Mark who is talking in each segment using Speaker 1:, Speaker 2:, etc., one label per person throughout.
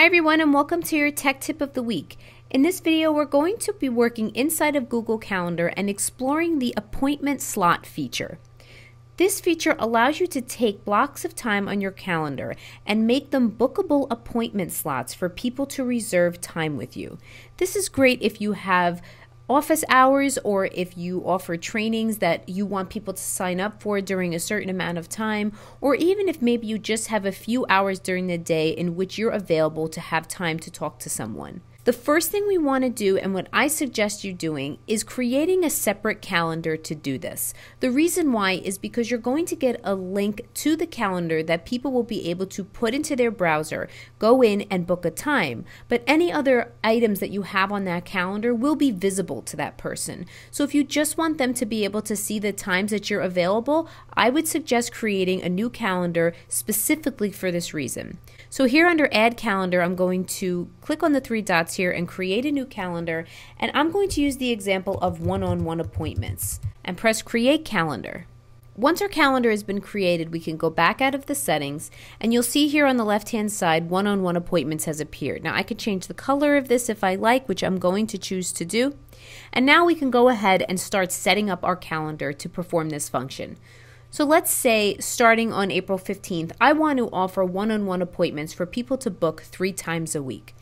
Speaker 1: everyone, and welcome to your Tech Tip of the Week. In this video, we're going to be working inside of Google Calendar and exploring the appointment slot feature. This feature allows you to take blocks of time on your calendar and make them bookable appointment slots for people to reserve time with you. This is great if you have office hours or if you offer trainings that you want people to sign up for during a certain amount of time, or even if maybe you just have a few hours during the day in which you're available to have time to talk to someone. The first thing we want to do, and what I suggest you doing, is creating a separate calendar to do this. The reason why is because you're going to get a link to the calendar that people will be able to put into their browser, go in and book a time. But any other items that you have on that calendar will be visible to that person. So if you just want them to be able to see the times that you're available, I would suggest creating a new calendar specifically for this reason. So here under Add Calendar, I'm going to click on the three dots here and create a new calendar, and I'm going to use the example of one-on-one appointments and press Create Calendar. Once our calendar has been created, we can go back out of the settings, and you'll see here on the left-hand side, one-on-one appointments has appeared. Now I could change the color of this if I like, which I'm going to choose to do. And now we can go ahead and start setting up our calendar to perform this function. So let's say starting on April 15th, I want to offer one-on-one appointments for people to book 3 times a week.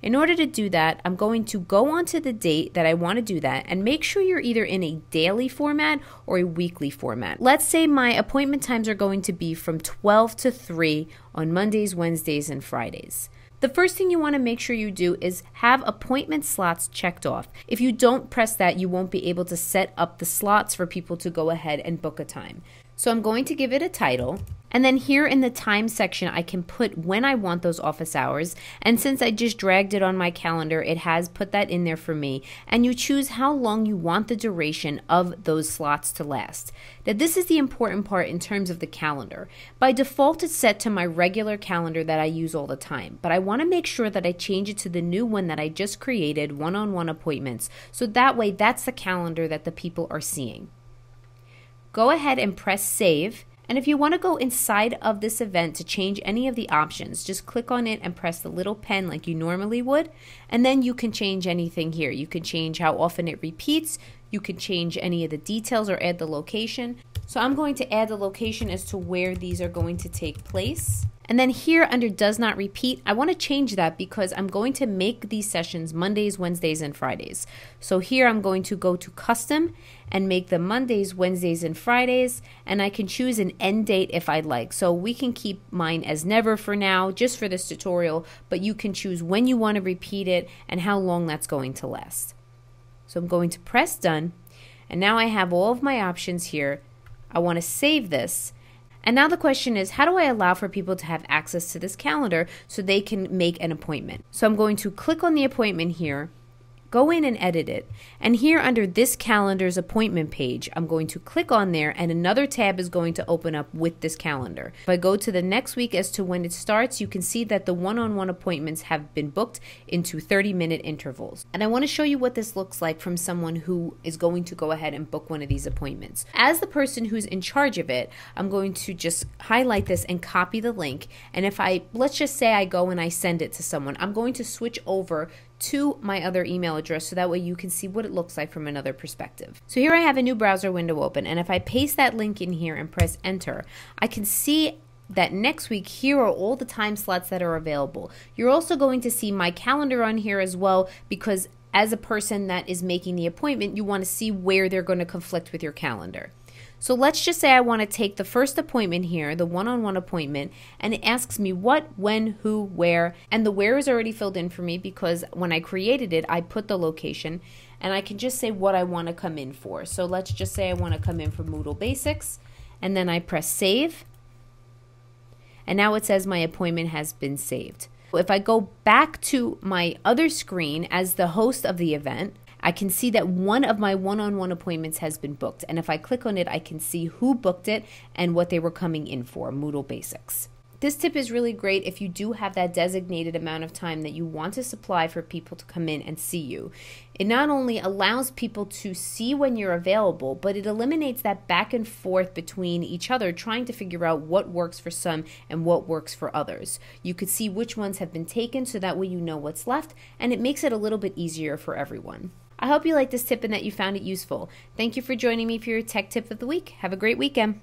Speaker 1: In order to do that, I'm going to go onto the date that I want to do that and make sure you're either in a daily format or a weekly format. Let's say my appointment times are going to be from 12 to 3 on Mondays, Wednesdays, and Fridays. The first thing you want to make sure you do is have appointment slots checked off. If you don't press that, you won't be able to set up the slots for people to go ahead and book a time. So I'm going to give it a title, and then here in the time section I can put when I want those office hours, and since I just dragged it on my calendar, it has put that in there for me, and you choose how long you want the duration of those slots to last. Now this is the important part in terms of the calendar. By default it's set to my regular calendar that I use all the time, but I want to make sure that I change it to the new one that I just created, one-on-one appointments, so that way that's the calendar that the people are seeing. Go ahead and press save, and if you want to go inside of this event to change any of the options, just click on it and press the little pen like you normally would, and then you can change anything here. You can change how often it repeats, you can change any of the details or add the location. So I'm going to add the location as to where these are going to take place. And then here under Does Not Repeat, I want to change that because I'm going to make these sessions Mondays, Wednesdays, and Fridays. So here I'm going to go to Custom and make them Mondays, Wednesdays, and Fridays, and I can choose an end date if I'd like. So we can keep mine as never for now, just for this tutorial, but you can choose when you want to repeat it and how long that's going to last. So I'm going to press Done, and now I have all of my options here. I want to save this. And now the question is, how do I allow for people to have access to this calendar so they can make an appointment? So I'm going to click on the appointment here, go in and edit it, and here under this calendar's appointment page, I'm going to click on there and another tab is going to open up with this calendar. If I go to the next week as to when it starts, you can see that the one-on-one appointments have been booked into 30-minute intervals. And I want to show you what this looks like from someone who is going to go ahead and book one of these appointments. As the person who's in charge of it, I'm going to just highlight this and copy the link, and if let's just say I go and I send it to someone, I'm going to switch over to my other email address so that way you can see what it looks like from another perspective. So here I have a new browser window open, and if I paste that link in here and press enter, I can see that next week here are all the time slots that are available. You're also going to see my calendar on here as well, because as a person that is making the appointment, you want to see where they're going to conflict with your calendar. So let's just say I want to take the first appointment here, the one-on-one appointment, and it asks me what, when, who, where, and the where is already filled in for me because when I created it, I put the location, and I can just say what I want to come in for. So let's just say I want to come in for Moodle Basics, and then I press save, and now it says my appointment has been saved. If I go back to my other screen as the host of the event, I can see that one of my one-on-one appointments has been booked. And if I click on it, I can see who booked it and what they were coming in for, Moodle Basics. This tip is really great if you do have that designated amount of time that you want to supply for people to come in and see you. It not only allows people to see when you're available, but it eliminates that back and forth between each other trying to figure out what works for some and what works for others. You could see which ones have been taken so that way you know what's left, and it makes it a little bit easier for everyone. I hope you liked this tip and that you found it useful. Thank you for joining me for your tech tip of the week. Have a great weekend.